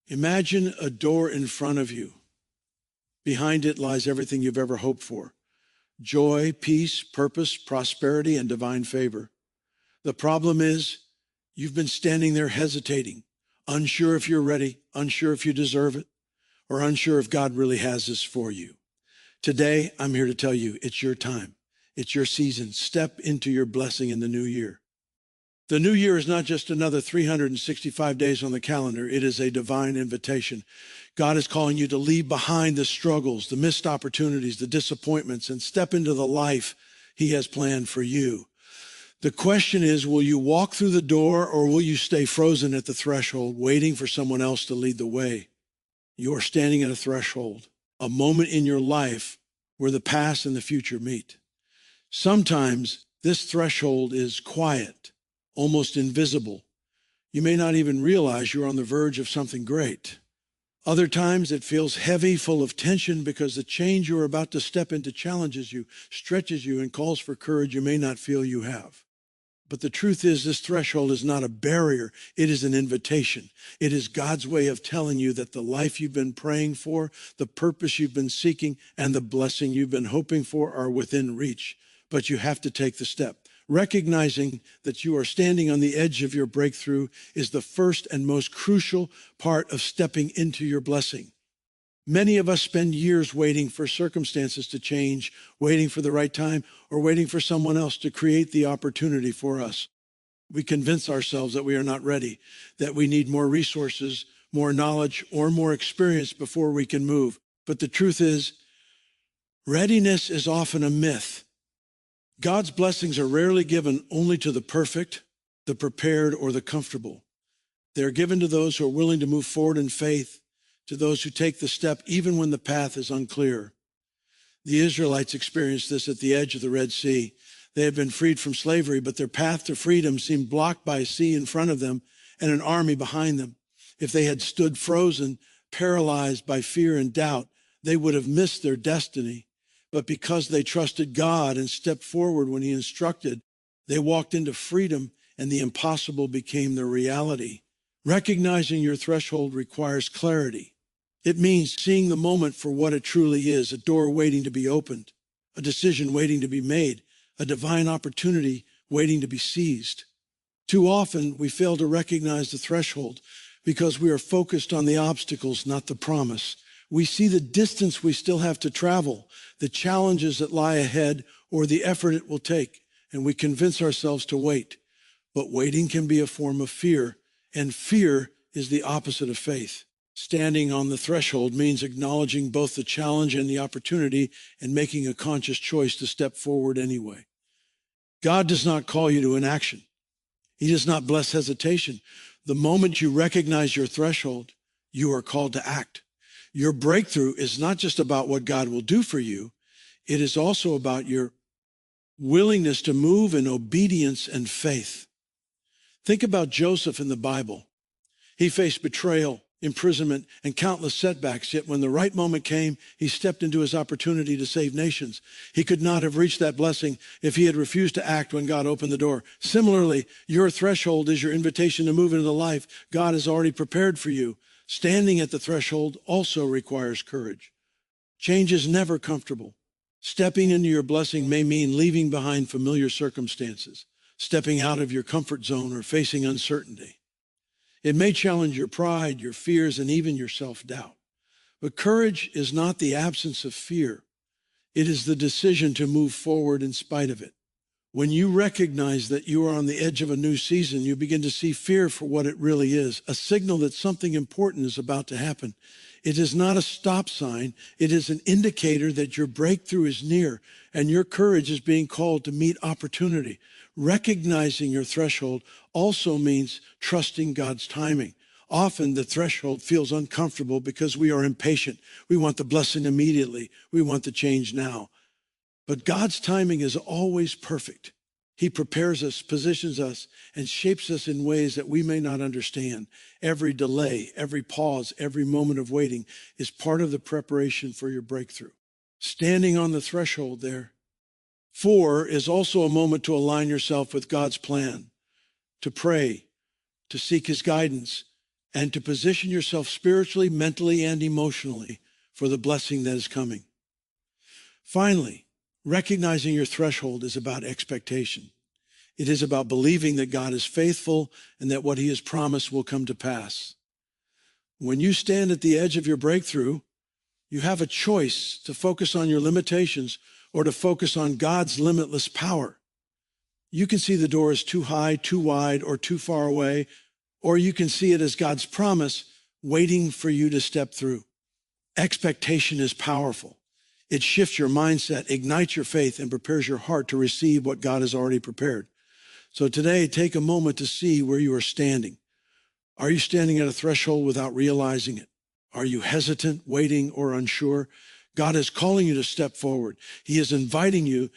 Imagine a door in front of you. Behind it lies everything you've ever hoped for: joy, peace, purpose, prosperity, and divine favor. The problem is you've been standing there hesitating, unsure if you're ready, unsure if you deserve it, or unsure if God really has this for you. Today, I'm here to tell you it's your time. It's your season. Step into your blessing in the new year. The new year is not just another 365 days on the calendar. It is a divine invitation. God is calling you to leave behind the struggles, the missed opportunities, the disappointments, and step into the life He has planned for you. The question is, will you walk through the door, or will you stay frozen at the threshold, waiting for someone else to lead the way? You are standing at a threshold, a moment in your life where the past and the future meet. Sometimes this threshold is quiet, almost invisible. You may not even realize you're on the verge of something great. Other times it feels heavy, full of tension, because the change you're about to step into challenges you, stretches you, and calls for courage you may not feel you have. But the truth is, this threshold is not a barrier. It is an invitation. It is God's way of telling you that the life you've been praying for, the purpose you've been seeking, and the blessing you've been hoping for are within reach. But you have to take the step. Recognizing that you are standing on the edge of your breakthrough is the first and most crucial part of stepping into your blessing. Many of us spend years waiting for circumstances to change, waiting for the right time, or waiting for someone else to create the opportunity for us. We convince ourselves that we are not ready, that we need more resources, more knowledge, or more experience before we can move. But the truth is, readiness is often a myth. God's blessings are rarely given only to the perfect, the prepared, or the comfortable. They are given to those who are willing to move forward in faith, to those who take the step even when the path is unclear. The Israelites experienced this at the edge of the Red Sea. They had been freed from slavery, but their path to freedom seemed blocked by a sea in front of them and an army behind them. If they had stood frozen, paralyzed by fear and doubt, they would have missed their destiny. But because they trusted God and stepped forward when He instructed, they walked into freedom, and the impossible became their reality. Recognizing your threshold requires clarity. It means seeing the moment for what it truly is: a door waiting to be opened, a decision waiting to be made, a divine opportunity waiting to be seized. Too often, we fail to recognize the threshold because we are focused on the obstacles, not the promise. We see the distance we still have to travel, the challenges that lie ahead, or the effort it will take, and we convince ourselves to wait. But waiting can be a form of fear, and fear is the opposite of faith. Standing on the threshold means acknowledging both the challenge and the opportunity and making a conscious choice to step forward anyway. God does not call you to inaction. He does not bless hesitation. The moment you recognize your threshold, you are called to act. Your breakthrough is not just about what God will do for you. It is also about your willingness to move in obedience and faith. Think about Joseph in the Bible. He faced betrayal, imprisonment, and countless setbacks, yet when the right moment came, he stepped into his opportunity to save nations. He could not have reached that blessing if he had refused to act when God opened the door. Similarly, your threshold is your invitation to move into the life God has already prepared for you. Standing at the threshold also requires courage. Change is never comfortable. Stepping into your blessing may mean leaving behind familiar circumstances, stepping out of your comfort zone, or facing uncertainty. It may challenge your pride, your fears, and even your self-doubt. But courage is not the absence of fear. It is the decision to move forward in spite of it. When you recognize that you are on the edge of a new season, you begin to see fear for what it really is, a signal that something important is about to happen. It is not a stop sign. It is an indicator that your breakthrough is near and your courage is being called to meet opportunity. Recognizing your threshold also means trusting God's timing. Often the threshold feels uncomfortable because we are impatient. We want the blessing immediately. We want the change now. But God's timing is always perfect. He prepares us, positions us, and shapes us in ways that we may not understand. Every delay, every pause, every moment of waiting is part of the preparation for your breakthrough. Standing on the threshold there. 4 is also a moment to align yourself with God's plan, to pray, to seek His guidance, and to position yourself spiritually, mentally, and emotionally for the blessing that is coming. Finally, recognizing your threshold is about expectation. It is about believing that God is faithful and that what he has promised will come to pass. When you stand at the edge of your breakthrough, you have a choice to focus on your limitations or to focus on God's limitless power. You can see the door is too high, too wide, or too far away, or you can see it as God's promise waiting for you to step through. Expectation is powerful. It shifts your mindset, ignites your faith, and prepares your heart to receive what God has already prepared. So today, take a moment to see where you are standing. Are you standing at a threshold without realizing it? Are you hesitant, waiting, or unsure? God is calling you to step forward. He is inviting you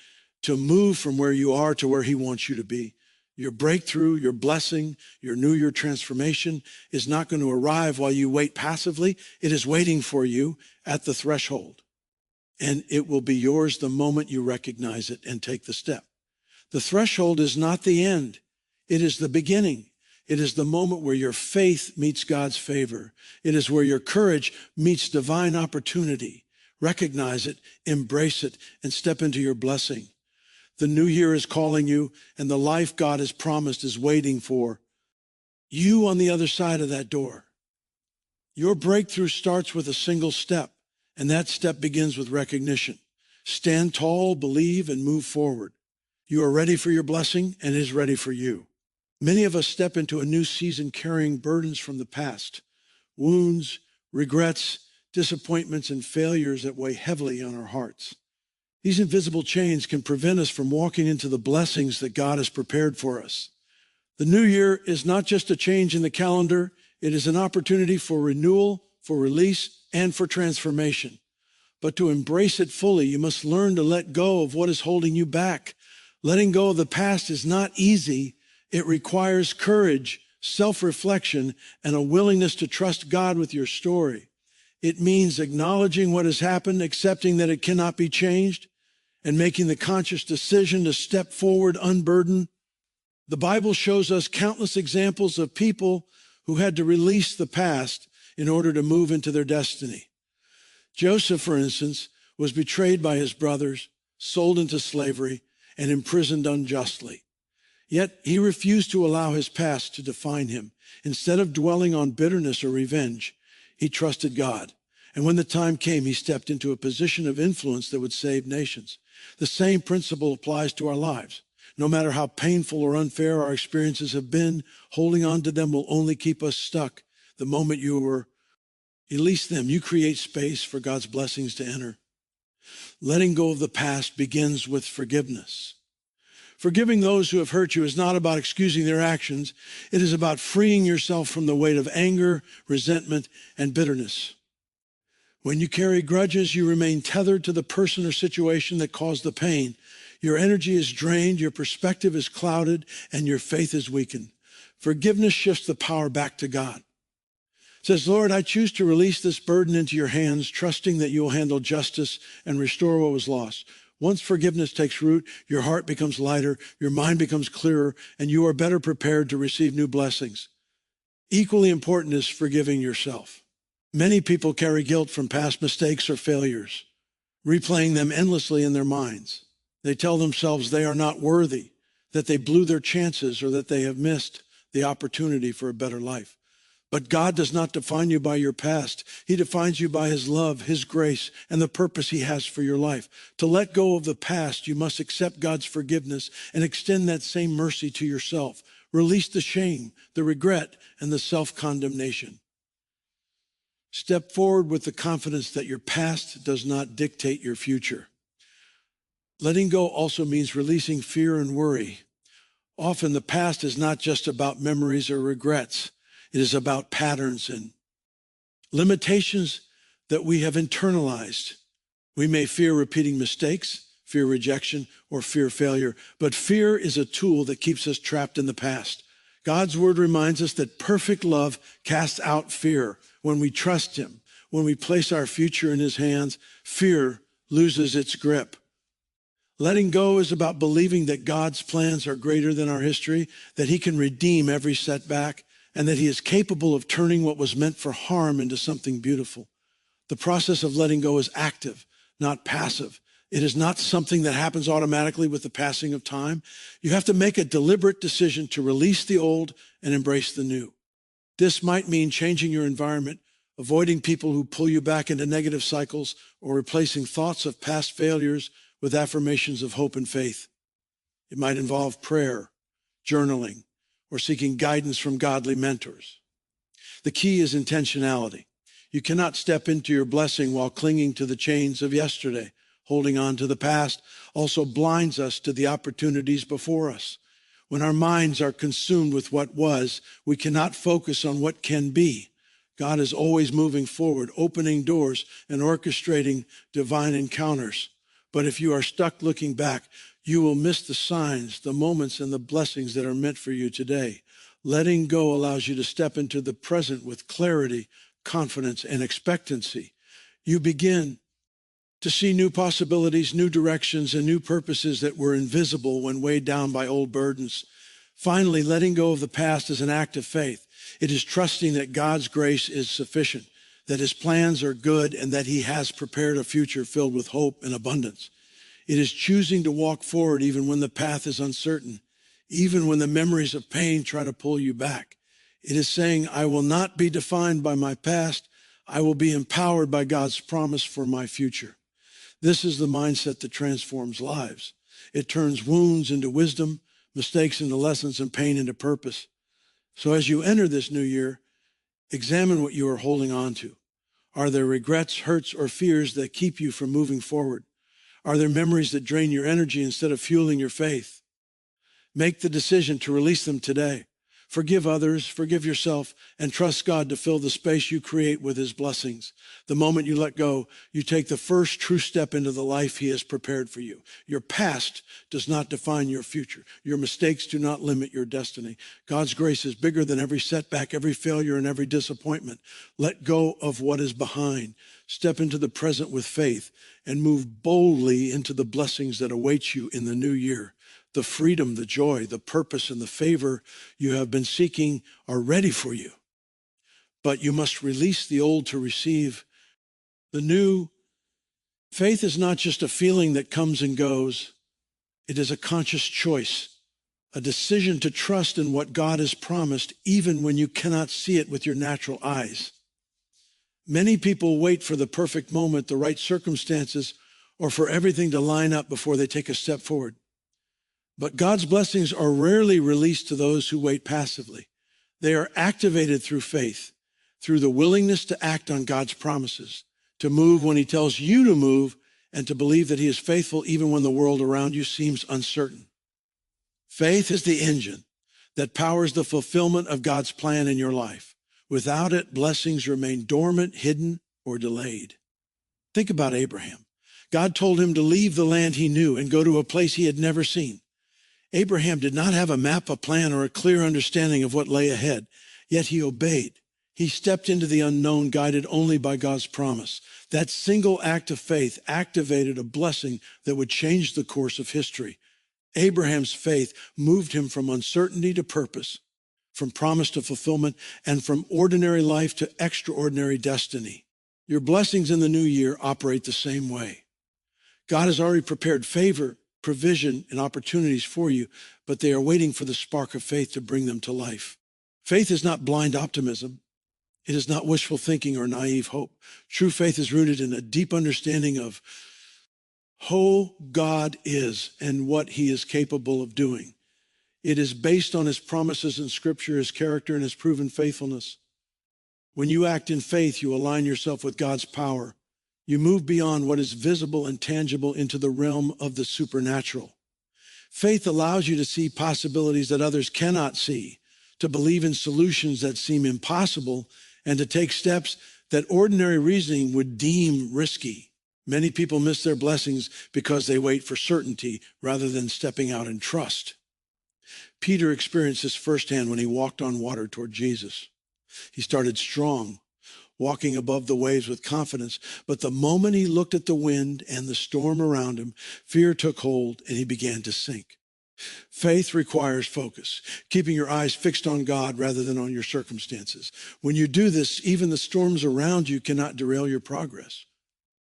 to move from where you are to where he wants you to be. Your breakthrough, your blessing, your new year transformation is not going to arrive while you wait passively. It is waiting for you at the threshold. And it will be yours the moment you recognize it and take the step. The threshold is not the end. It is the beginning. It is the moment where your faith meets God's favor. It is where your courage meets divine opportunity. Recognize it, embrace it, and step into your blessing. The new year is calling you, and the life God has promised is waiting for you on the other side of that door. Your breakthrough starts with a single step, and that step begins with recognition. Stand tall, believe, and move forward. You are ready for your blessing, and it is ready for you. Many of us step into a new season carrying burdens from the past, wounds, regrets, disappointments, and failures that weigh heavily on our hearts. These invisible chains can prevent us from walking into the blessings that God has prepared for us. The new year is not just a change in the calendar. It is an opportunity for renewal, for release, and for transformation. But to embrace it fully, you must learn to let go of what is holding you back. Letting go of the past is not easy. It requires courage, self-reflection, and a willingness to trust God with your story. It means acknowledging what has happened, accepting that it cannot be changed, and making the conscious decision to step forward unburdened. The Bible shows us countless examples of people who had to release the past in order to move into their destiny. Joseph, for instance, was betrayed by his brothers, sold into slavery, and imprisoned unjustly. Yet he refused to allow his past to define him. Instead of dwelling on bitterness or revenge, he trusted God. And when the time came, he stepped into a position of influence that would save nations. The same principle applies to our lives. No matter how painful or unfair our experiences have been, holding on to them will only keep us stuck. The moment you release them, you create space for God's blessings to enter. Letting go of the past begins with forgiveness. Forgiving those who have hurt you is not about excusing their actions. It is about freeing yourself from the weight of anger, resentment, and bitterness. When you carry grudges, you remain tethered to the person or situation that caused the pain. Your energy is drained, your perspective is clouded, and your faith is weakened. Forgiveness shifts the power back to God. It says, Lord, I choose to release this burden into your hands, trusting that you will handle justice and restore what was lost. Once forgiveness takes root, your heart becomes lighter, your mind becomes clearer, and you are better prepared to receive new blessings. Equally important is forgiving yourself. Many people carry guilt from past mistakes or failures, replaying them endlessly in their minds. They tell themselves they are not worthy, that they blew their chances, or that they have missed the opportunity for a better life. But God does not define you by your past. He defines you by his love, his grace, and the purpose he has for your life. To let go of the past, you must accept God's forgiveness and extend that same mercy to yourself. Release the shame, the regret, and the self-condemnation. Step forward with the confidence that your past does not dictate your future. Letting go also means releasing fear and worry. Often the past is not just about memories or regrets. It is about patterns and limitations that we have internalized. We may fear repeating mistakes, fear rejection, or fear failure, but fear is a tool that keeps us trapped in the past. God's word reminds us that perfect love casts out fear. When we trust him, when we place our future in his hands, fear loses its grip. Letting go is about believing that God's plans are greater than our history, that he can redeem every setback, and that he is capable of turning what was meant for harm into something beautiful. The process of letting go is active, not passive. It is not something that happens automatically with the passing of time. You have to make a deliberate decision to release the old and embrace the new. This might mean changing your environment, avoiding people who pull you back into negative cycles, or replacing thoughts of past failures with affirmations of hope and faith. It might involve prayer, journaling, or seeking guidance from godly mentors. The key is intentionality. You cannot step into your blessing while clinging to the chains of yesterday. Holding on to the past also blinds us to the opportunities before us. When our minds are consumed with what was, we cannot focus on what can be. God is always moving forward, opening doors and orchestrating divine encounters. But if you are stuck looking back, you will miss the signs, the moments, and the blessings that are meant for you today. Letting go allows you to step into the present with clarity, confidence, and expectancy. You begin to see new possibilities, new directions, and new purposes that were invisible when weighed down by old burdens. Finally, letting go of the past is an act of faith. It is trusting that God's grace is sufficient, that his plans are good, and that he has prepared a future filled with hope and abundance. It is choosing to walk forward even when the path is uncertain, even when the memories of pain try to pull you back. It is saying, I will not be defined by my past. I will be empowered by God's promise for my future. This is the mindset that transforms lives. It turns wounds into wisdom, mistakes into lessons, and pain into purpose. So as you enter this new year, examine what you are holding on to. Are there regrets, hurts, or fears that keep you from moving forward? Are there memories that drain your energy instead of fueling your faith? Make the decision to release them today. Forgive others, forgive yourself, and trust God to fill the space you create with his blessings. The moment you let go, you take the first true step into the life he has prepared for you. Your past does not define your future. Your mistakes do not limit your destiny. God's grace is bigger than every setback, every failure, and every disappointment. Let go of what is behind. Step into the present with faith and move boldly into the blessings that await you in the new year. The freedom, the joy, the purpose, and the favor you have been seeking are ready for you. But you must release the old to receive the new. Faith is not just a feeling that comes and goes. It is a conscious choice, a decision to trust in what God has promised, even when you cannot see it with your natural eyes. Many people wait for the perfect moment, the right circumstances, or for everything to line up before they take a step forward. But God's blessings are rarely released to those who wait passively. They are activated through faith, through the willingness to act on God's promises, to move when he tells you to move, and to believe that he is faithful even when the world around you seems uncertain. Faith is the engine that powers the fulfillment of God's plan in your life. Without it, blessings remain dormant, hidden, or delayed. Think about Abraham. God told him to leave the land he knew and go to a place he had never seen. Abraham did not have a map, a plan, or a clear understanding of what lay ahead, yet he obeyed. He stepped into the unknown, guided only by God's promise. That single act of faith activated a blessing that would change the course of history. Abraham's faith moved him from uncertainty to purpose, from promise to fulfillment, and from ordinary life to extraordinary destiny. Your blessings in the new year operate the same way. God has already prepared favor, provision, and opportunities for you, but they are waiting for the spark of faith to bring them to life. Faith is not blind optimism. It is not wishful thinking or naive hope. True faith is rooted in a deep understanding of who God is and what he is capable of doing. It is based on his promises in Scripture, his character, and his proven faithfulness. When you act in faith, you align yourself with God's power. You move beyond what is visible and tangible into the realm of the supernatural. Faith allows you to see possibilities that others cannot see, to believe in solutions that seem impossible, and to take steps that ordinary reasoning would deem risky. Many people miss their blessings because they wait for certainty rather than stepping out in trust. Peter experienced this firsthand when he walked on water toward Jesus. He started strong, walking above the waves with confidence. But the moment he looked at the wind and the storm around him, fear took hold and he began to sink. Faith requires focus, keeping your eyes fixed on God rather than on your circumstances. When you do this, even the storms around you cannot derail your progress.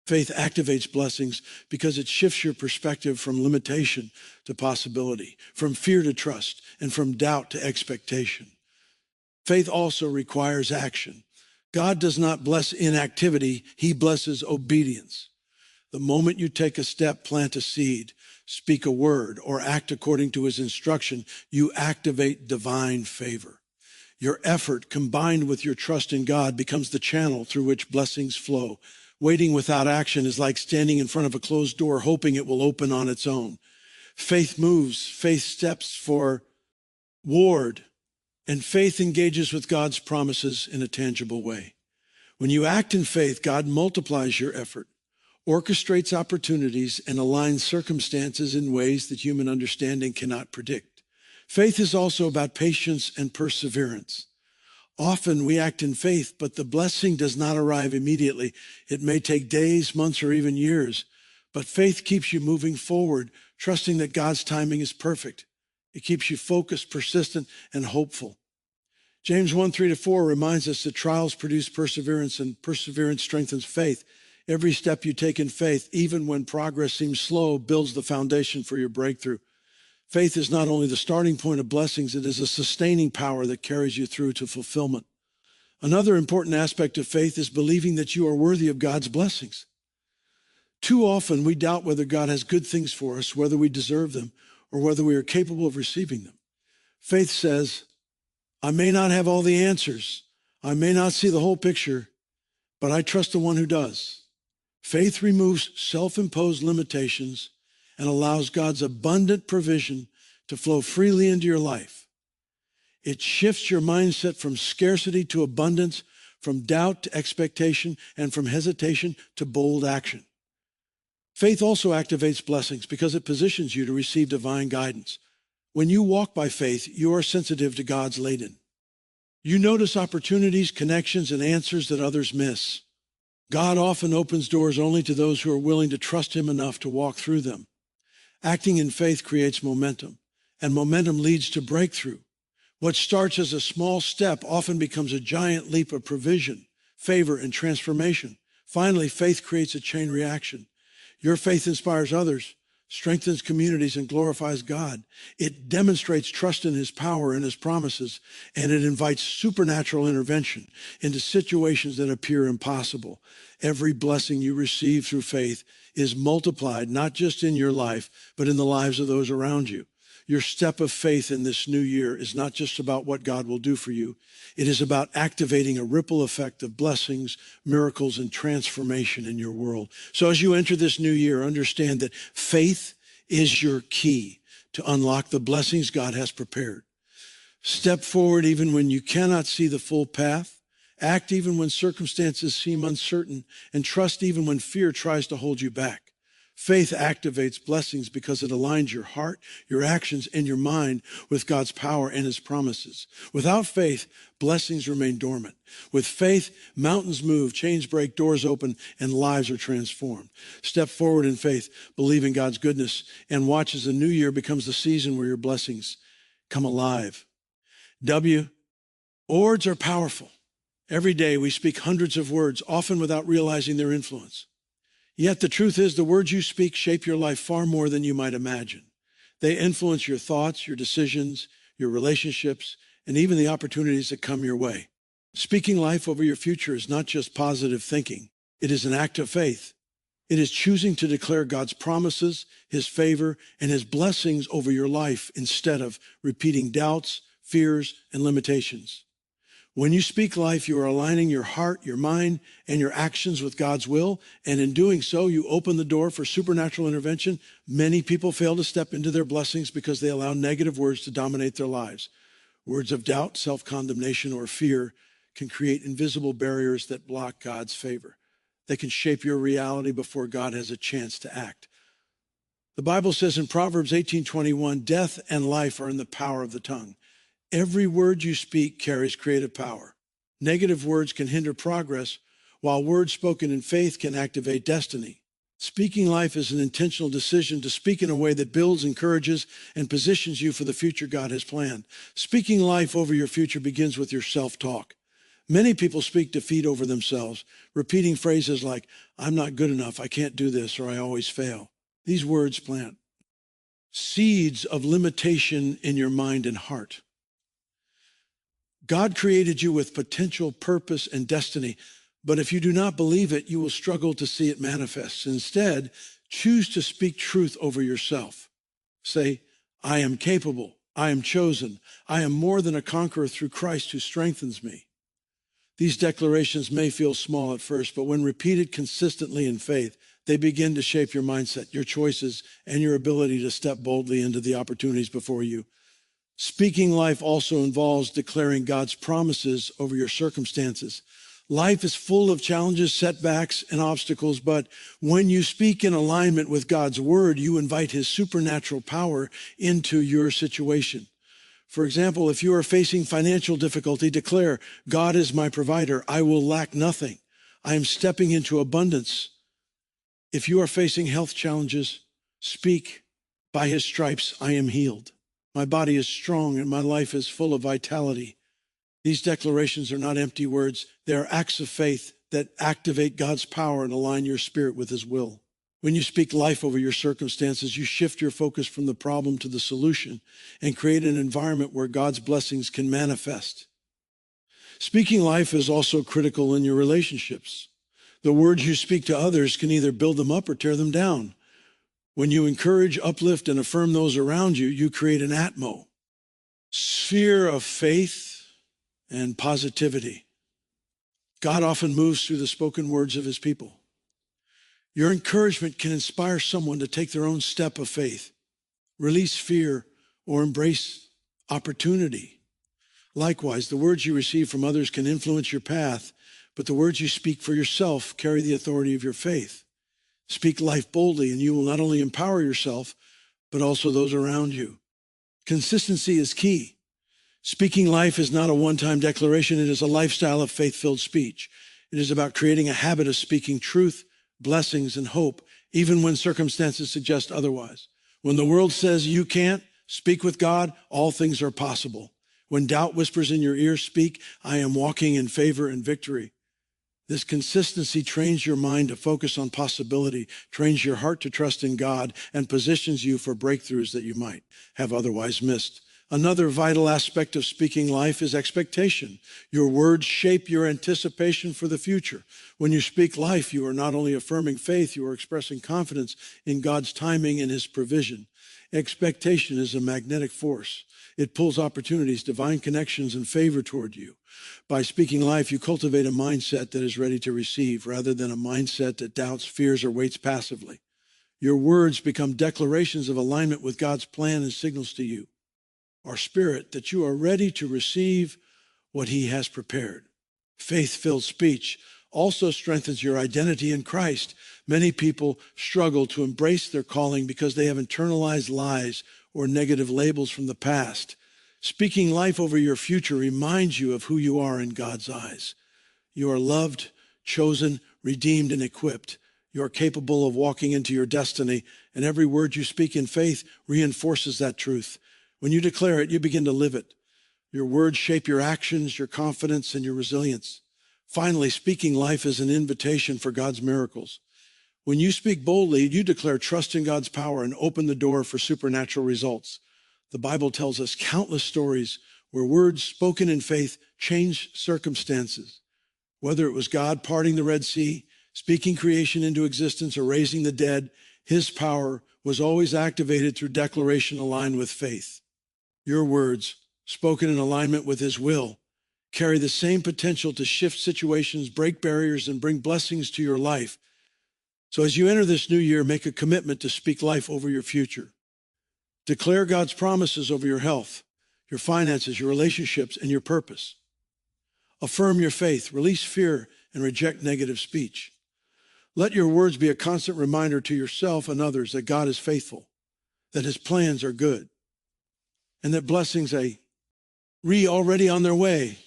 Faith activates blessings because it shifts your perspective from limitation to possibility, from fear to trust, and from doubt to expectation. Faith also requires action. God does not bless inactivity, he blesses obedience. The moment you take a step, plant a seed, speak a word, or act according to his instruction, you activate divine favor. Your effort combined with your trust in God becomes the channel through which blessings flow. Waiting without action is like standing in front of a closed door, hoping it will open on its own. Faith moves, faith steps forward, and faith engages with God's promises in a tangible way. When you act in faith, God multiplies your effort, orchestrates opportunities, and aligns circumstances in ways that human understanding cannot predict. Faith is also about patience and perseverance. Often we act in faith, but the blessing does not arrive immediately. It may take days, months, or even years. But faith keeps you moving forward, trusting that God's timing is perfect. It keeps you focused, persistent, and hopeful. James 1:3-4 reminds us that trials produce perseverance, and perseverance strengthens faith. Every step you take in faith, even when progress seems slow, builds the foundation for your breakthrough. Faith is not only the starting point of blessings, it is a sustaining power that carries you through to fulfillment. Another important aspect of faith is believing that you are worthy of God's blessings. Too often we doubt whether God has good things for us, whether we deserve them, or whether we are capable of receiving them. Faith says, I may not have all the answers, I may not see the whole picture, but I trust the one who does. Faith removes self-imposed limitations and allows God's abundant provision to flow freely into your life. It shifts your mindset from scarcity to abundance, from doubt to expectation, and from hesitation to bold action. Faith also activates blessings because it positions you to receive divine guidance. When you walk by faith, you are sensitive to God's leading. You notice opportunities, connections, and answers that others miss. God often opens doors only to those who are willing to trust him enough to walk through them. Acting in faith creates momentum, and momentum leads to breakthrough. What starts as a small step often becomes a giant leap of provision, favor, and transformation. Finally, faith creates a chain reaction. Your faith inspires others, strengthens communities, and glorifies God. It demonstrates trust in his power and his promises, and it invites supernatural intervention into situations that appear impossible. Every blessing you receive through faith is multiplied, not just in your life, but in the lives of those around you. Your step of faith in this new year is not just about what God will do for you. It is about activating a ripple effect of blessings, miracles, and transformation in your world. So as you enter this new year, understand that faith is your key to unlock the blessings God has prepared. Step forward even when you cannot see the full path. Act even when circumstances seem uncertain, and trust even when fear tries to hold you back. Faith activates blessings because it aligns your heart, your actions, and your mind with God's power and his promises. Without faith, blessings remain dormant. With faith, mountains move, chains break, doors open, and lives are transformed. Step forward in faith, believe in God's goodness, and watch as the new year becomes the season where your blessings come alive. Words are powerful. Every day we speak hundreds of words, often without realizing their influence. Yet the truth is, the words you speak shape your life far more than you might imagine. They influence your thoughts, your decisions, your relationships, and even the opportunities that come your way. Speaking life over your future is not just positive thinking. It is an act of faith. It is choosing to declare God's promises, his favor, and his blessings over your life instead of repeating doubts, fears, and limitations. When you speak life, you are aligning your heart, your mind, and your actions with God's will. And in doing so, you open the door for supernatural intervention. Many people fail to step into their blessings because they allow negative words to dominate their lives. Words of doubt, self-condemnation, or fear can create invisible barriers that block God's favor. They can shape your reality before God has a chance to act. The Bible says in Proverbs 18:21, death and life are in the power of the tongue. Every word you speak carries creative power. Negative words can hinder progress, while words spoken in faith can activate destiny. Speaking life is an intentional decision to speak in a way that builds, encourages, and positions you for the future God has planned. Speaking life over your future begins with your self-talk. Many people speak defeat over themselves, repeating phrases like, I'm not good enough, I can't do this, or I always fail. These words plant seeds of limitation in your mind and heart. God created you with potential, purpose, and destiny. But if you do not believe it, you will struggle to see it manifest. Instead, choose to speak truth over yourself. Say, I am capable. I am chosen. I am more than a conqueror through Christ who strengthens me. These declarations may feel small at first, but when repeated consistently in faith, they begin to shape your mindset, your choices, and your ability to step boldly into the opportunities before you. Speaking life also involves declaring God's promises over your circumstances. Life is full of challenges, setbacks, and obstacles, but when you speak in alignment with God's word, you invite his supernatural power into your situation. For example, if you are facing financial difficulty, declare, God is my provider. I will lack nothing. I am stepping into abundance. If you are facing health challenges, speak, by his stripes I am healed. My body is strong and my life is full of vitality. These declarations are not empty words. They are acts of faith that activate God's power and align your spirit with his will. When you speak life over your circumstances, you shift your focus from the problem to the solution and create an environment where God's blessings can manifest. Speaking life is also critical in your relationships. The words you speak to others can either build them up or tear them down. When you encourage, uplift, and affirm those around you, you create an atmosphere of faith and positivity. God often moves through the spoken words of his people. Your encouragement can inspire someone to take their own step of faith, release fear, or embrace opportunity. Likewise, the words you receive from others can influence your path, but the words you speak for yourself carry the authority of your faith. Speak life boldly, and you will not only empower yourself, but also those around you. Consistency is key. Speaking life is not a one-time declaration. It is a lifestyle of faith-filled speech. It is about creating a habit of speaking truth, blessings, and hope, even when circumstances suggest otherwise. When the world says you can't, speak with God, all things are possible. When doubt whispers in your ear, speak, I am walking in favor and victory. This consistency trains your mind to focus on possibility, trains your heart to trust in God, and positions you for breakthroughs that you might have otherwise missed. Another vital aspect of speaking life is expectation. Your words shape your anticipation for the future. When you speak life, you are not only affirming faith, you are expressing confidence in God's timing and his provision. Expectation is a magnetic force. It pulls opportunities, divine connections, and favor toward you. By speaking life, you cultivate a mindset that is ready to receive rather than a mindset that doubts, fears, or waits passively. Your words become declarations of alignment with God's plan and signals to you, our spirit, that you are ready to receive what he has prepared. Faith-filled speech also strengthens your identity in Christ. Many people struggle to embrace their calling because they have internalized lies or negative labels from the past. Speaking life over your future reminds you of who you are in God's eyes. You are loved, chosen, redeemed, and equipped. You are capable of walking into your destiny, and every word you speak in faith reinforces that truth. When you declare it, you begin to live it. Your words shape your actions, your confidence, and your resilience. Finally, speaking life is an invitation for God's miracles. When you speak boldly, you declare trust in God's power and open the door for supernatural results. The Bible tells us countless stories where words spoken in faith changed circumstances. Whether it was God parting the Red Sea, speaking creation into existence, or raising the dead, his power was always activated through declaration aligned with faith. Your words, spoken in alignment with his will, carry the same potential to shift situations, break barriers, and bring blessings to your life. So as you enter this new year, make a commitment to speak life over your future. Declare God's promises over your health, your finances, your relationships, and your purpose. Affirm your faith, release fear, and reject negative speech. Let your words be a constant reminder to yourself and others that God is faithful, that his plans are good, and that blessings are already on their way.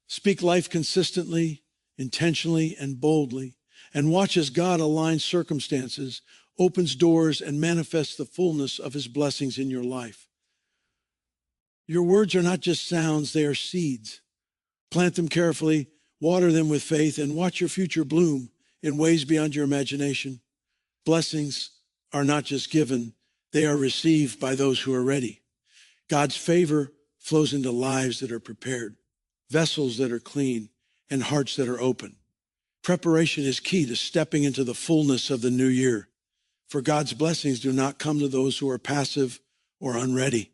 Speak life consistently, intentionally, and boldly. and watch as God aligns circumstances, opens doors, and manifests the fullness of his blessings in your life. Your words are not just sounds, they are seeds. Plant them carefully, water them with faith, and watch your future bloom in ways beyond your imagination. Blessings are not just given, they are received by those who are ready. God's favor flows into lives that are prepared, vessels that are clean, and hearts that are open. Preparation is key to stepping into the fullness of the new year. For God's blessings do not come to those who are passive or unready.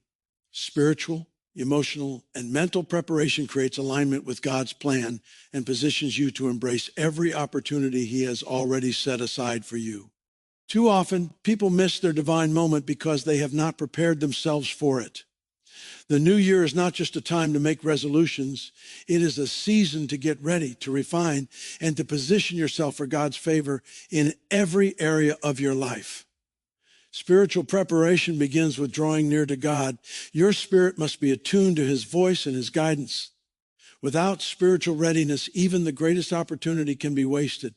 Spiritual, emotional, and mental preparation creates alignment with God's plan and positions you to embrace every opportunity he has already set aside for you. Too often, people miss their divine moment because they have not prepared themselves for it. The new year is not just a time to make resolutions. It is a season to get ready, to refine, and to position yourself for God's favor in every area of your life. Spiritual preparation begins with drawing near to God. Your spirit must be attuned to his voice and his guidance. Without spiritual readiness, even the greatest opportunity can be wasted.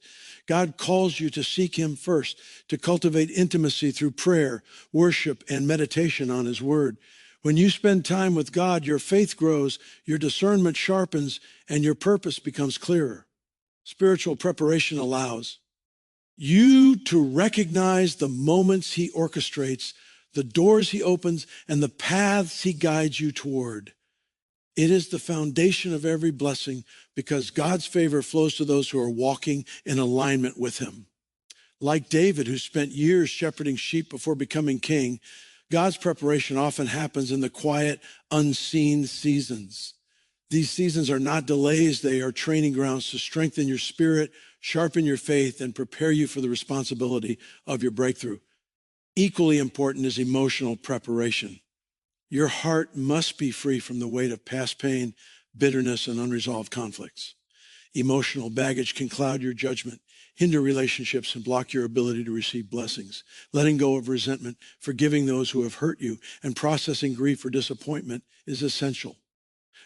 God calls you to seek him first, to cultivate intimacy through prayer, worship, and meditation on his word. When you spend time with God, your faith grows, your discernment sharpens, and your purpose becomes clearer. Spiritual preparation allows you to recognize the moments he orchestrates, the doors he opens, and the paths he guides you toward. It is the foundation of every blessing because God's favor flows to those who are walking in alignment with him. Like David, who spent years shepherding sheep before becoming king, God's preparation often happens in the quiet, unseen seasons. These seasons are not delays, they are training grounds to strengthen your spirit, sharpen your faith, and prepare you for the responsibility of your breakthrough. Equally important is emotional preparation. Your heart must be free from the weight of past pain, bitterness, and unresolved conflicts. Emotional baggage can cloud your judgment, hinder relationships, and block your ability to receive blessings. Letting go of resentment, forgiving those who have hurt you, and processing grief or disappointment is essential.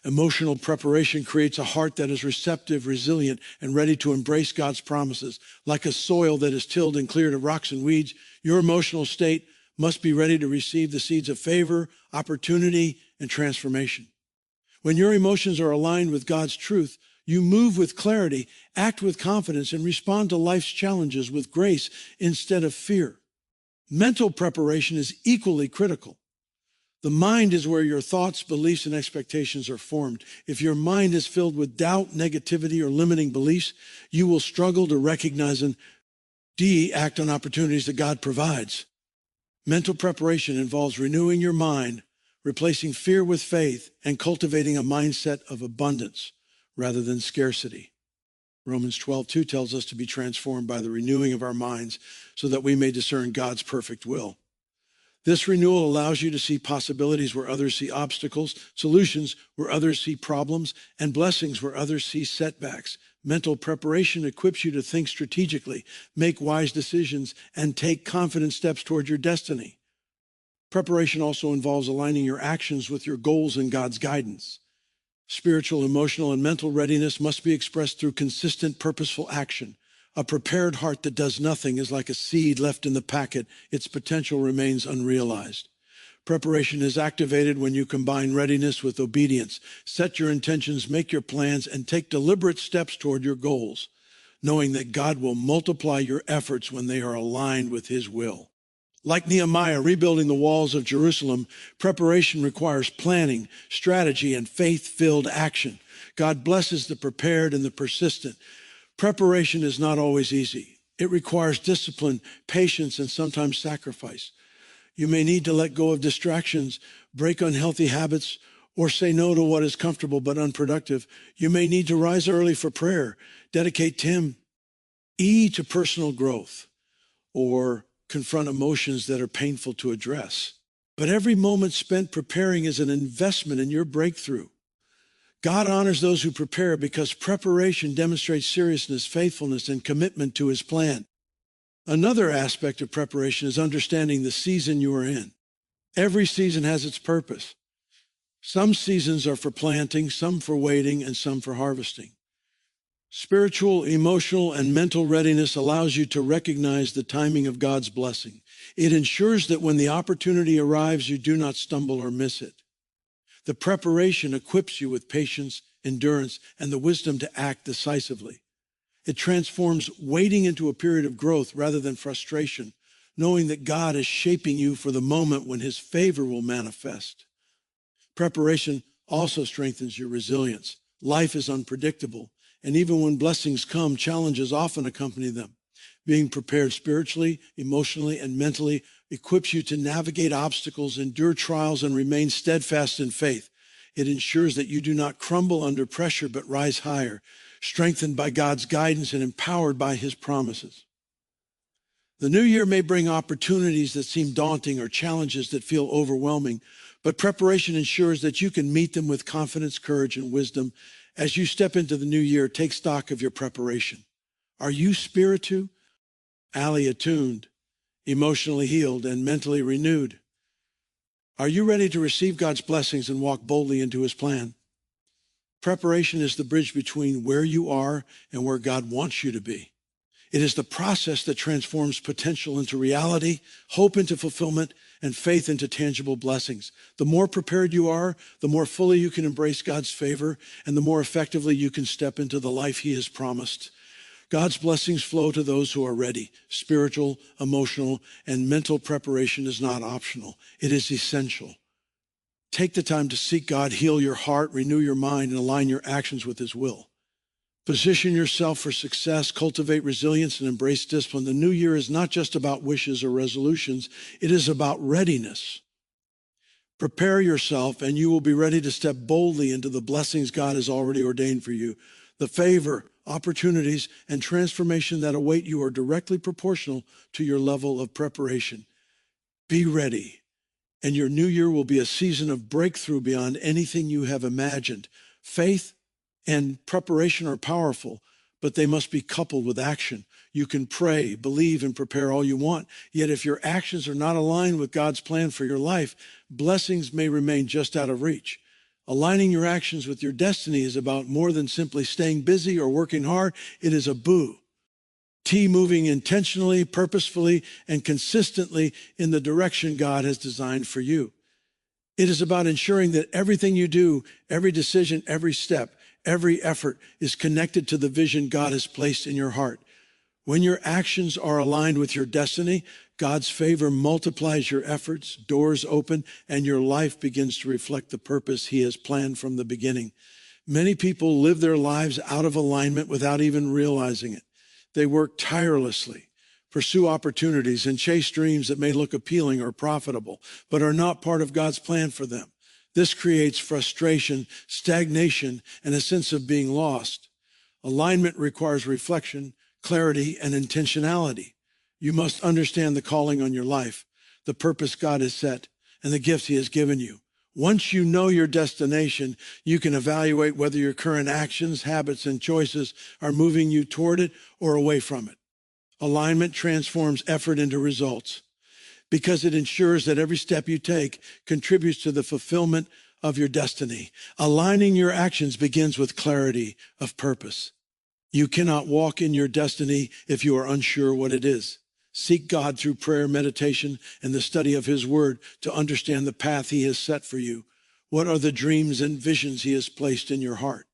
Emotional preparation creates a heart that is receptive, resilient, and ready to embrace God's promises. Like a soil that is tilled and cleared of rocks and weeds, your emotional state must be ready to receive the seeds of favor, opportunity, and transformation. When your emotions are aligned with God's truth, you move with clarity, act with confidence, and respond to life's challenges with grace instead of fear. Mental preparation is equally critical. The mind is where your thoughts, beliefs, and expectations are formed. If your mind is filled with doubt, negativity, or limiting beliefs, you will struggle to recognize and act on opportunities that God provides. Mental preparation involves renewing your mind, replacing fear with faith, and cultivating a mindset of abundance rather than scarcity. Romans 12:2 tells us to be transformed by the renewing of our minds so that we may discern God's perfect will. This renewal allows you to see possibilities where others see obstacles, solutions where others see problems, and blessings where others see setbacks. Mental preparation equips you to think strategically, make wise decisions, and take confident steps toward your destiny. Preparation also involves aligning your actions with your goals and God's guidance. Spiritual, emotional, and mental readiness must be expressed through consistent, purposeful action. A prepared heart that does nothing is like a seed left in the packet. Its potential remains unrealized. Preparation is activated when you combine readiness with obedience. Set your intentions, make your plans, and take deliberate steps toward your goals, knowing that God will multiply your efforts when they are aligned with his will. Like Nehemiah rebuilding the walls of Jerusalem, preparation requires planning, strategy, and faith-filled action. God blesses the prepared and the persistent. Preparation is not always easy. It requires discipline, patience, and sometimes sacrifice. You may need to let go of distractions, break unhealthy habits, or say no to what is comfortable but unproductive. You may need to rise early for prayer, dedicate time to personal growth, or confront emotions that are painful to address. But every moment spent preparing is an investment in your breakthrough. God honors those who prepare because preparation demonstrates seriousness, faithfulness, and commitment to his plan. Another aspect of preparation is understanding the season you are in. Every season has its purpose. Some seasons are for planting, some for waiting, and some for harvesting. Spiritual, emotional, and mental readiness allows you to recognize the timing of God's blessing. It ensures that when the opportunity arrives, you do not stumble or miss it. The preparation equips you with patience, endurance, and the wisdom to act decisively. It transforms waiting into a period of growth rather than frustration, knowing that God is shaping you for the moment when His favor will manifest. Preparation also strengthens your resilience. Life is unpredictable, and even when blessings come, challenges often accompany them. Being prepared spiritually, emotionally, and mentally equips you to navigate obstacles, endure trials, and remain steadfast in faith. It ensures that you do not crumble under pressure, but rise higher, strengthened by God's guidance and empowered by His promises. The new year may bring opportunities that seem daunting or challenges that feel overwhelming, but preparation ensures that you can meet them with confidence, courage, and wisdom. As you step into the new year, take stock of your preparation. Are you spiritually attuned, emotionally healed, and mentally renewed? Are you ready to receive God's blessings and walk boldly into His plan? Preparation is the bridge between where you are and where God wants you to be. It is the process that transforms potential into reality, hope into fulfillment, and faith into tangible blessings. The more prepared you are, the more fully you can embrace God's favor, and the more effectively you can step into the life He has promised. God's blessings flow to those who are ready. Spiritual, emotional, and mental preparation is not optional. It is essential. Take the time to seek God, heal your heart, renew your mind, and align your actions with His will. Position yourself for success, cultivate resilience, and embrace discipline. The new year is not just about wishes or resolutions. It is about readiness. Prepare yourself, and you will be ready to step boldly into the blessings God has already ordained for you. The favor, opportunities, and transformation that await you are directly proportional to your level of preparation. Be ready, and your new year will be a season of breakthrough beyond anything you have imagined. Faith and preparation are powerful, but they must be coupled with action. You can pray, believe, and prepare all you want. Yet if your actions are not aligned with God's plan for your life, blessings may remain just out of reach. Aligning your actions with your destiny is about more than simply staying busy or working hard. It is a moving intentionally, purposefully, and consistently in the direction God has designed for you. It is about ensuring that everything you do, every decision, every step, every effort is connected to the vision God has placed in your heart. When your actions are aligned with your destiny, God's favor multiplies your efforts, doors open, and your life begins to reflect the purpose He has planned from the beginning. Many people live their lives out of alignment without even realizing it. They work tirelessly, pursue opportunities, and chase dreams that may look appealing or profitable, but are not part of God's plan for them. This creates frustration, stagnation, and a sense of being lost. Alignment requires reflection, clarity, and intentionality. You must understand the calling on your life, the purpose God has set, and the gifts He has given you. Once you know your destination, you can evaluate whether your current actions, habits, and choices are moving you toward it or away from it. Alignment transforms effort into results because it ensures that every step you take contributes to the fulfillment of your destiny. Aligning your actions begins with clarity of purpose. You cannot walk in your destiny if you are unsure what it is. Seek God through prayer, meditation, and the study of His Word to understand the path He has set for you. What are the dreams and visions He has placed in your heart?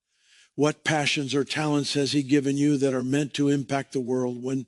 What passions or talents has He given you that are meant to impact the world? When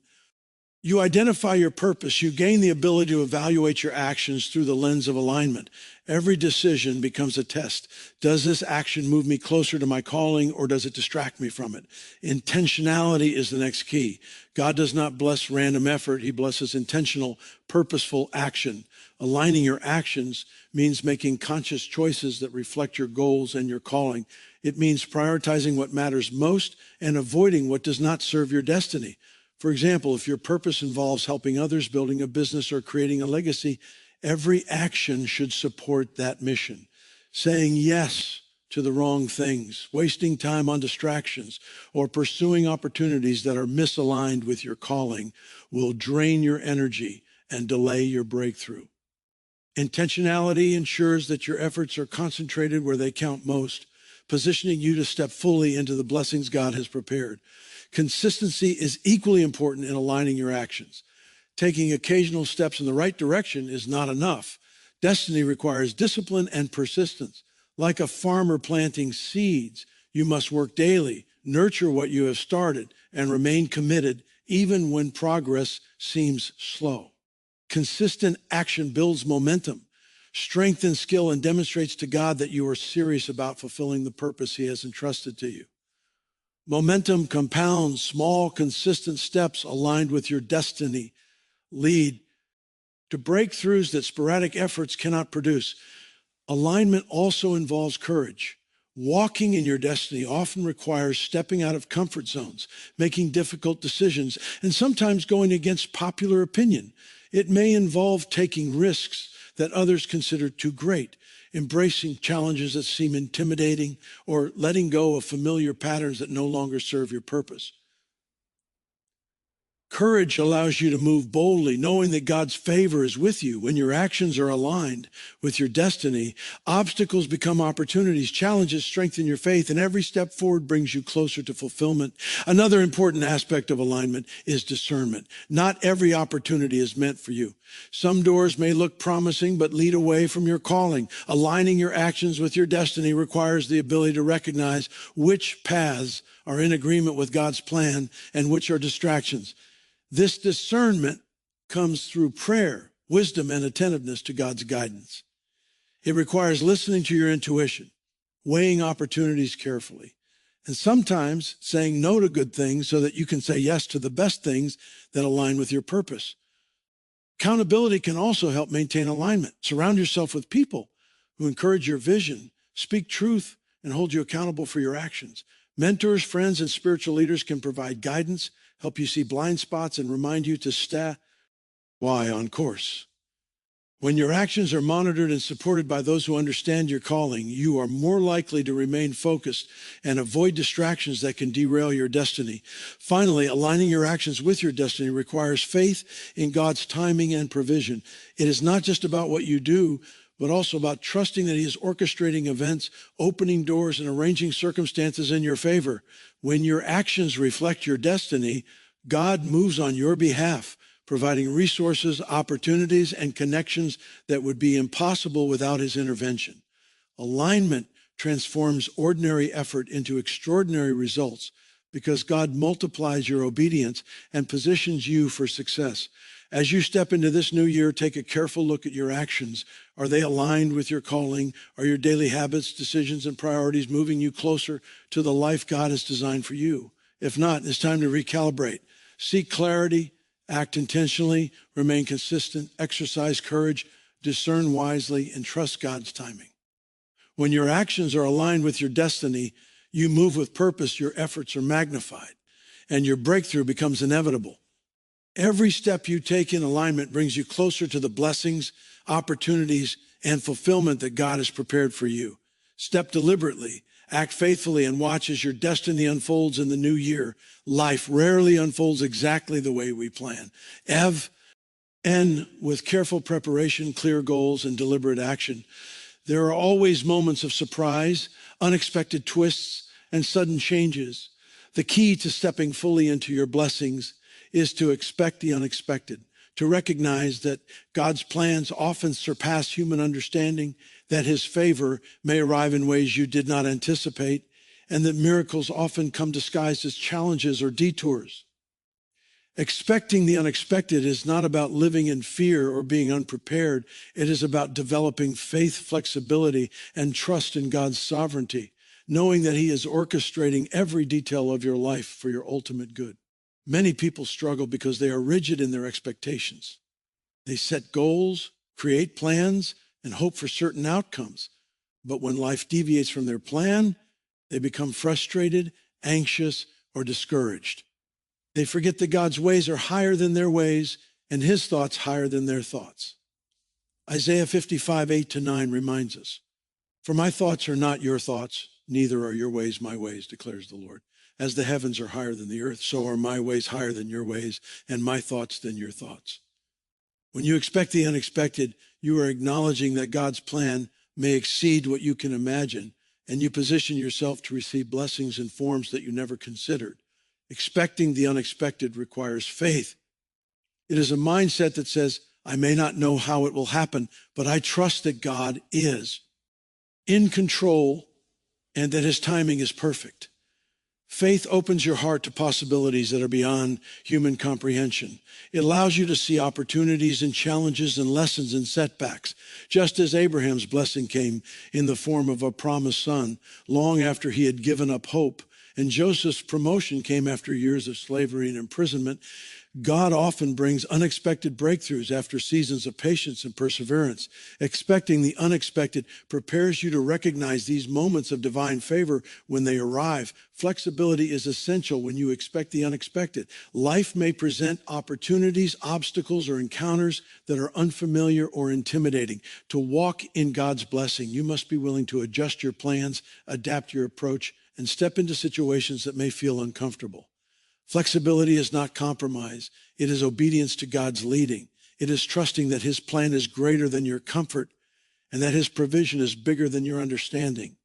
you identify your purpose, you gain the ability to evaluate your actions through the lens of alignment. Every decision becomes a test. Does this action move me closer to my calling, or does it distract me from it? Intentionality is the next key. God does not bless random effort. He blesses intentional, purposeful action. Aligning your actions means making conscious choices that reflect your goals and your calling. It means prioritizing what matters most and avoiding what does not serve your destiny. For example, if your purpose involves helping others, building a business, or creating a legacy, every action should support that mission. Saying yes to the wrong things, wasting time on distractions, or pursuing opportunities that are misaligned with your calling will drain your energy and delay your breakthrough. Intentionality ensures that your efforts are concentrated where they count most, positioning you to step fully into the blessings God has prepared. Consistency is equally important in aligning your actions. Taking occasional steps in the right direction is not enough. Destiny requires discipline and persistence. Like a farmer planting seeds, you must work daily, nurture what you have started, and remain committed even when progress seems slow. Consistent action builds momentum, strengthens skill, and demonstrates to God that you are serious about fulfilling the purpose He has entrusted to you. Momentum compounds. Small, consistent steps aligned with your destiny lead to breakthroughs that sporadic efforts cannot produce. Alignment also involves courage. Walking in your destiny often requires stepping out of comfort zones, making difficult decisions, and sometimes going against popular opinion. It may involve taking risks that others consider too great, embracing challenges that seem intimidating, or letting go of familiar patterns that no longer serve your purpose. Courage allows you to move boldly, knowing that God's favor is with you. When your actions are aligned with your destiny, obstacles become opportunities, challenges strengthen your faith, and every step forward brings you closer to fulfillment. Another important aspect of alignment is discernment. Not every opportunity is meant for you. Some doors may look promising, but lead away from your calling. Aligning your actions with your destiny requires the ability to recognize which paths are in agreement with God's plan and which are distractions. This discernment comes through prayer, wisdom, and attentiveness to God's guidance. It requires listening to your intuition, weighing opportunities carefully, and sometimes saying no to good things so that you can say yes to the best things that align with your purpose. Accountability can also help maintain alignment. Surround yourself with people who encourage your vision, speak truth, and hold you accountable for your actions. Mentors, friends, and spiritual leaders can provide guidance, help you see blind spots, and remind you to stay on course. When your actions are monitored and supported by those who understand your calling, you are more likely to remain focused and avoid distractions that can derail your destiny. Finally, aligning your actions with your destiny requires faith in God's timing and provision. It is not just about what you do, but also about trusting that He is orchestrating events, opening doors, and arranging circumstances in your favor. When your actions reflect your destiny, God moves on your behalf, providing resources, opportunities, and connections that would be impossible without His intervention. Alignment transforms ordinary effort into extraordinary results because God multiplies your obedience and positions you for success. As you step into this new year, take a careful look at your actions. Are they aligned with your calling? Are your daily habits, decisions, and priorities moving you closer to the life God has designed for you? If not, it's time to recalibrate. Seek clarity, act intentionally, remain consistent, exercise courage, discern wisely, and trust God's timing. When your actions are aligned with your destiny, you move with purpose, your efforts are magnified, and your breakthrough becomes inevitable. Every step you take in alignment brings you closer to the blessings, opportunities, and fulfillment that God has prepared for you. Step deliberately, act faithfully, and watch as your destiny unfolds in the new year. Life rarely unfolds exactly the way we plan. And with careful preparation, clear goals, and deliberate action, there are always moments of surprise, unexpected twists, and sudden changes. The key to stepping fully into your blessings is to expect the unexpected, to recognize that God's plans often surpass human understanding, that His favor may arrive in ways you did not anticipate, and that miracles often come disguised as challenges or detours. Expecting the unexpected is not about living in fear or being unprepared. It is about developing faith, flexibility, and trust in God's sovereignty, knowing that He is orchestrating every detail of your life for your ultimate good. Many people struggle because they are rigid in their expectations. They set goals, create plans, and hope for certain outcomes. But when life deviates from their plan, they become frustrated, anxious, or discouraged. They forget that God's ways are higher than their ways and His thoughts higher than their thoughts. Isaiah 55:8-9 reminds us, "For my thoughts are not your thoughts, neither are your ways my ways, declares the Lord. As the heavens are higher than the earth, so are my ways higher than your ways, and my thoughts than your thoughts." When you expect the unexpected, you are acknowledging that God's plan may exceed what you can imagine, and you position yourself to receive blessings in forms that you never considered. Expecting the unexpected requires faith. It is a mindset that says, I may not know how it will happen, but I trust that God is in control and that his timing is perfect. Faith opens your heart to possibilities that are beyond human comprehension. It allows you to see opportunities and challenges and lessons and setbacks, just as Abraham's blessing came in the form of a promised son long after he had given up hope, and Joseph's promotion came after years of slavery and imprisonment. God often brings unexpected breakthroughs after seasons of patience and perseverance. Expecting the unexpected prepares you to recognize these moments of divine favor when they arrive. Flexibility is essential when you expect the unexpected. Life may present opportunities, obstacles, or encounters that are unfamiliar or intimidating. To walk in God's blessing, you must be willing to adjust your plans, adapt your approach, and step into situations that may feel uncomfortable. Flexibility is not compromise. It is obedience to God's leading. It is trusting that his plan is greater than your comfort and that his provision is bigger than your understanding.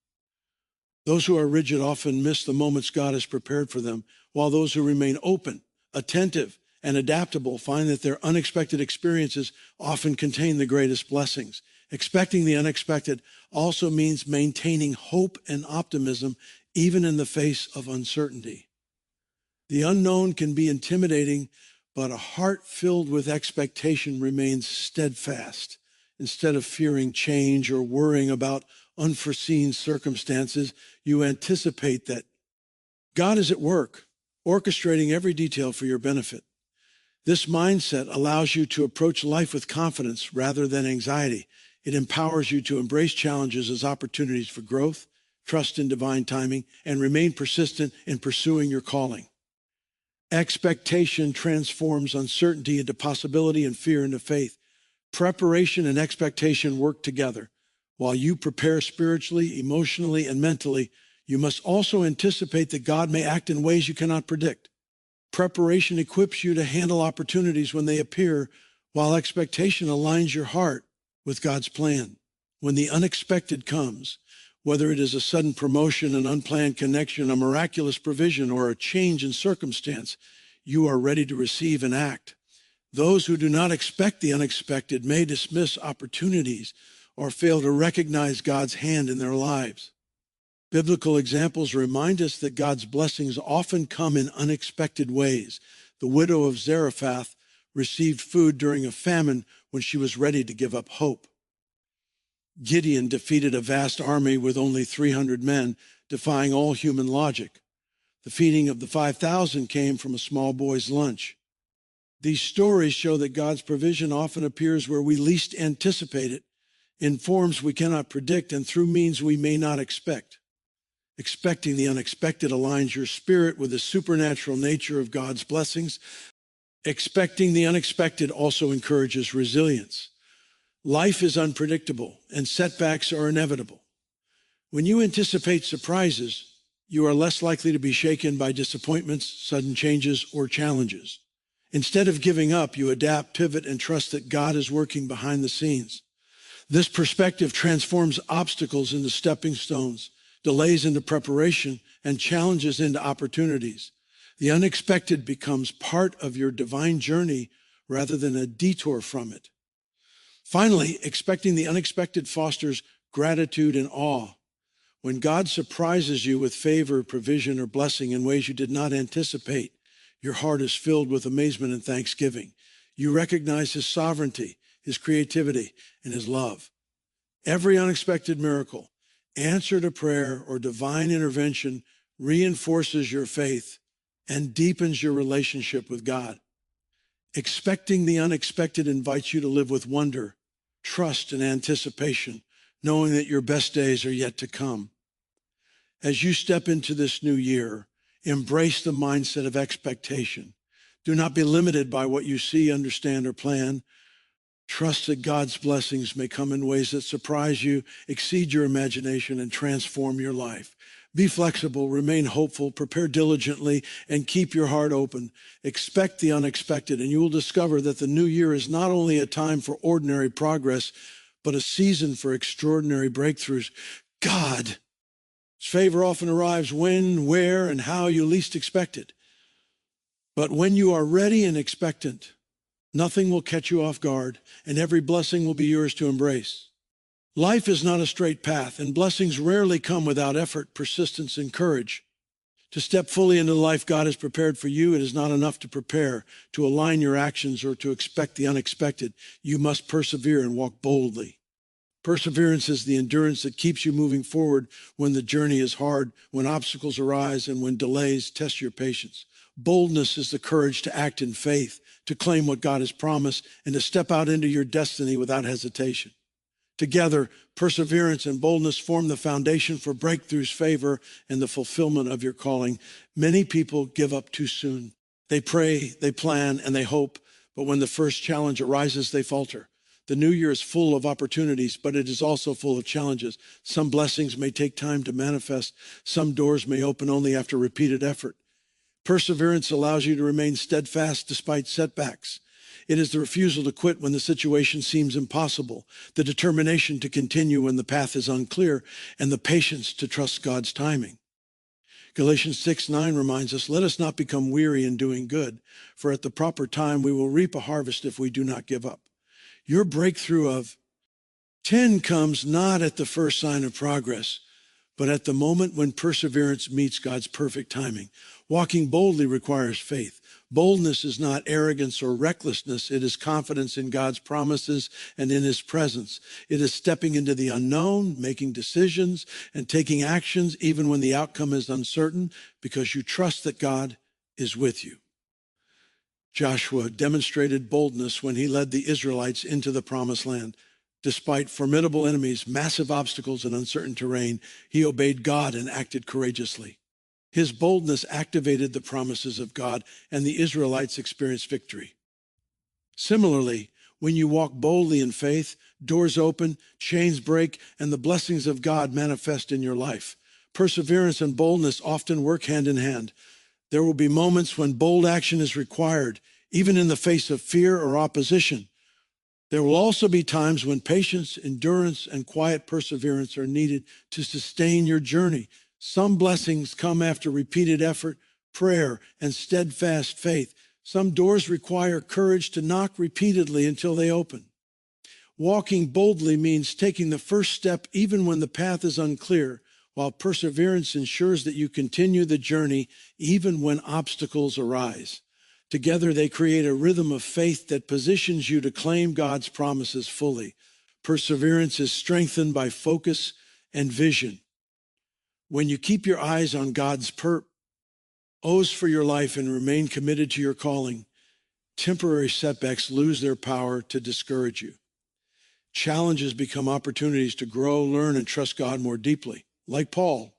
Those who are rigid often miss the moments God has prepared for them, while those who remain open, attentive, and adaptable find that their unexpected experiences often contain the greatest blessings. Expecting the unexpected also means maintaining hope and optimism even in the face of uncertainty. The unknown can be intimidating, but a heart filled with expectation remains steadfast. Instead of fearing change or worrying about unforeseen circumstances, you anticipate that God is at work, orchestrating every detail for your benefit. This mindset allows you to approach life with confidence rather than anxiety. It empowers you to embrace challenges as opportunities for growth, trust in divine timing, and remain persistent in pursuing your calling. Expectation transforms uncertainty into possibility and fear into faith. Preparation and expectation work together. While you prepare spiritually, emotionally, and mentally, you must also anticipate that God may act in ways you cannot predict. Preparation equips you to handle opportunities when they appear, while expectation aligns your heart with God's plan. When the unexpected comes, whether it is a sudden promotion, an unplanned connection, a miraculous provision, or a change in circumstance, you are ready to receive and act. Those who do not expect the unexpected may dismiss opportunities or fail to recognize God's hand in their lives. Biblical examples remind us that God's blessings often come in unexpected ways. The widow of Zarephath received food during a famine when she was ready to give up hope. Gideon defeated a vast army with only 300 men, defying all human logic. The feeding of the 5,000 came from a small boy's lunch. These stories show that God's provision often appears where we least anticipate it, in forms we cannot predict, and through means we may not expect. Expecting the unexpected aligns your spirit with the supernatural nature of God's blessings. Expecting the unexpected also encourages resilience. Life is unpredictable, and setbacks are inevitable. When you anticipate surprises, you are less likely to be shaken by disappointments, sudden changes, or challenges. Instead of giving up, you adapt, pivot, and trust that God is working behind the scenes. This perspective transforms obstacles into stepping stones, delays into preparation, and challenges into opportunities. The unexpected becomes part of your divine journey rather than a detour from it. Finally, expecting the unexpected fosters gratitude and awe. When God surprises you with favor, provision, or blessing in ways you did not anticipate, your heart is filled with amazement and thanksgiving. You recognize his sovereignty, his creativity, and his love. Every unexpected miracle, answer to prayer, or divine intervention reinforces your faith and deepens your relationship with God. Expecting the unexpected invites you to live with wonder, trust, and anticipation, knowing that your best days are yet to come. As you step into this new year, embrace the mindset of expectation. Do not be limited by what you see, understand, or plan. Trust that God's blessings may come in ways that surprise you, exceed your imagination, and transform your life. Be flexible, remain hopeful, prepare diligently, and keep your heart open. Expect the unexpected, and you will discover that the new year is not only a time for ordinary progress, but a season for extraordinary breakthroughs. God's favor often arrives when, where, and how you least expect it. But when you are ready and expectant, nothing will catch you off guard, and every blessing will be yours to embrace. Life is not a straight path, and blessings rarely come without effort, persistence, and courage. To step fully into the life God has prepared for you, it is not enough to prepare, to align your actions, or to expect the unexpected. You must persevere and walk boldly. Perseverance is the endurance that keeps you moving forward when the journey is hard, when obstacles arise, and when delays test your patience. Boldness is the courage to act in faith, to claim what God has promised, and to step out into your destiny without hesitation. Together, perseverance and boldness form the foundation for breakthroughs, favor, and the fulfillment of your calling. Many people give up too soon. They pray, they plan, and they hope, but when the first challenge arises, they falter. The new year is full of opportunities, but it is also full of challenges. Some blessings may take time to manifest. Some doors may open only after repeated effort. Perseverance allows you to remain steadfast despite setbacks. It is the refusal to quit when the situation seems impossible, the determination to continue when the path is unclear, and the patience to trust God's timing. Galatians 6:9 reminds us, let us not become weary in doing good, for at the proper time we will reap a harvest if we do not give up. Your breakthrough of 10 comes not at the first sign of progress, but at the moment when perseverance meets God's perfect timing. Walking boldly requires faith. Boldness is not arrogance or recklessness. It is confidence in God's promises and in his presence. It is stepping into the unknown, making decisions, and taking actions even when the outcome is uncertain, because you trust that God is with you. Joshua demonstrated boldness when he led the Israelites into the promised land. Despite formidable enemies, massive obstacles, and uncertain terrain, he obeyed God and acted courageously. His boldness activated the promises of God, and the Israelites experienced victory. Similarly, when you walk boldly in faith, doors open, chains break, and the blessings of God manifest in your life. Perseverance and boldness often work hand in hand. There will be moments when bold action is required, even in the face of fear or opposition. There will also be times when patience, endurance, and quiet perseverance are needed to sustain your journey. Some blessings come after repeated effort, prayer, and steadfast faith. Some doors require courage to knock repeatedly until they open. Walking boldly means taking the first step even when the path is unclear, while perseverance ensures that you continue the journey even when obstacles arise. Together, they create a rhythm of faith that positions you to claim God's promises fully. Perseverance is strengthened by focus and vision. When you keep your eyes on God's purpose for your life and remain committed to your calling, temporary setbacks lose their power to discourage you. Challenges become opportunities to grow, learn, and trust God more deeply. Like Paul,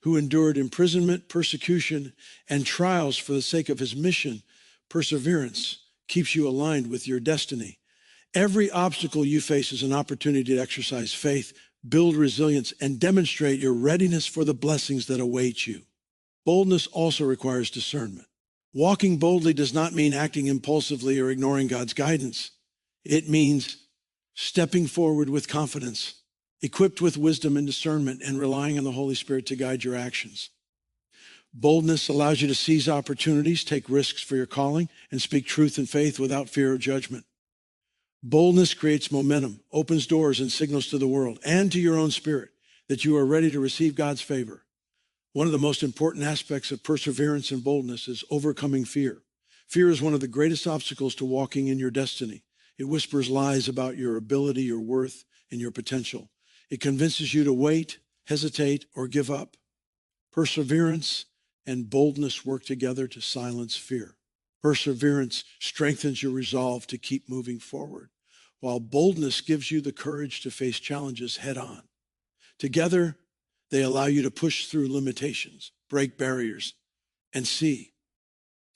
who endured imprisonment, persecution, and trials for the sake of his mission, perseverance keeps you aligned with your destiny. Every obstacle you face is an opportunity to exercise faith, build resilience, and demonstrate your readiness for the blessings that await you. Boldness also requires discernment. Walking boldly does not mean acting impulsively or ignoring God's guidance. It means stepping forward with confidence, equipped with wisdom and discernment, and relying on the Holy Spirit to guide your actions. Boldness allows you to seize opportunities, take risks for your calling, and speak truth and faith without fear of judgment. Boldness creates momentum, opens doors, and signals to the world and to your own spirit that you are ready to receive God's favor. One of the most important aspects of perseverance and boldness is overcoming fear. Fear is one of the greatest obstacles to walking in your destiny. It whispers lies about your ability, your worth, and your potential. It convinces you to wait, hesitate, or give up. Perseverance and boldness work together to silence fear. Perseverance strengthens your resolve to keep moving forward, while boldness gives you the courage to face challenges head on. Together, they allow you to push through limitations, break barriers, and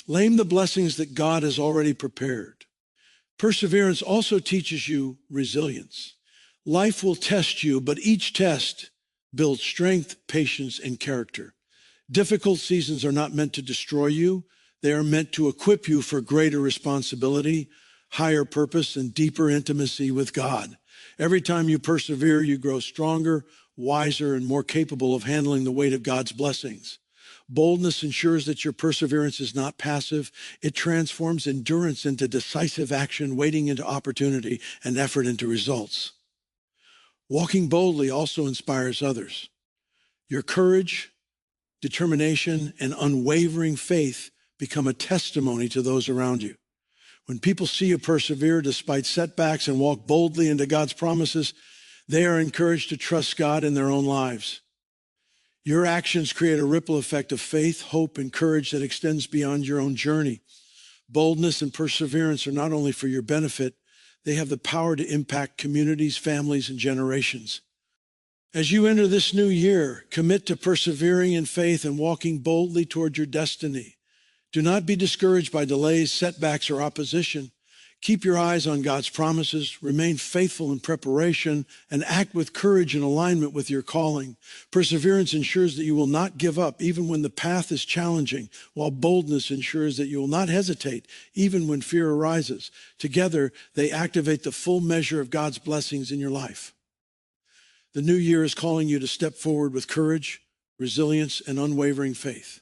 claim the blessings that God has already prepared. Perseverance also teaches you resilience. Life will test you, but each test builds strength, patience, and character. Difficult seasons are not meant to destroy you. They are meant to equip you for greater responsibility, higher purpose, and deeper intimacy with God. Every time you persevere, you grow stronger, wiser, and more capable of handling the weight of God's blessings. Boldness ensures that your perseverance is not passive. It transforms endurance into decisive action, waiting into opportunity, and effort into results. Walking boldly also inspires others. Your courage, determination, and unwavering faith become a testimony to those around you. When people see you persevere despite setbacks and walk boldly into God's promises, they are encouraged to trust God in their own lives. Your actions create a ripple effect of faith, hope, and courage that extends beyond your own journey. Boldness and perseverance are not only for your benefit, they have the power to impact communities, families, and generations. As you enter this new year, commit to persevering in faith and walking boldly toward your destiny. Do not be discouraged by delays, setbacks, or opposition. Keep your eyes on God's promises, remain faithful in preparation, and act with courage in alignment with your calling. Perseverance ensures that you will not give up even when the path is challenging, while boldness ensures that you will not hesitate even when fear arises. Together, they activate the full measure of God's blessings in your life. The new year is calling you to step forward with courage, resilience, and unwavering faith.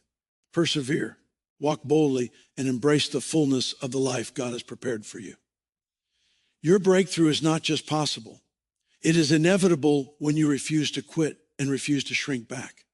Persevere. Walk boldly and embrace the fullness of the life God has prepared for you. Your breakthrough is not just possible. It is inevitable when you refuse to quit and refuse to shrink back.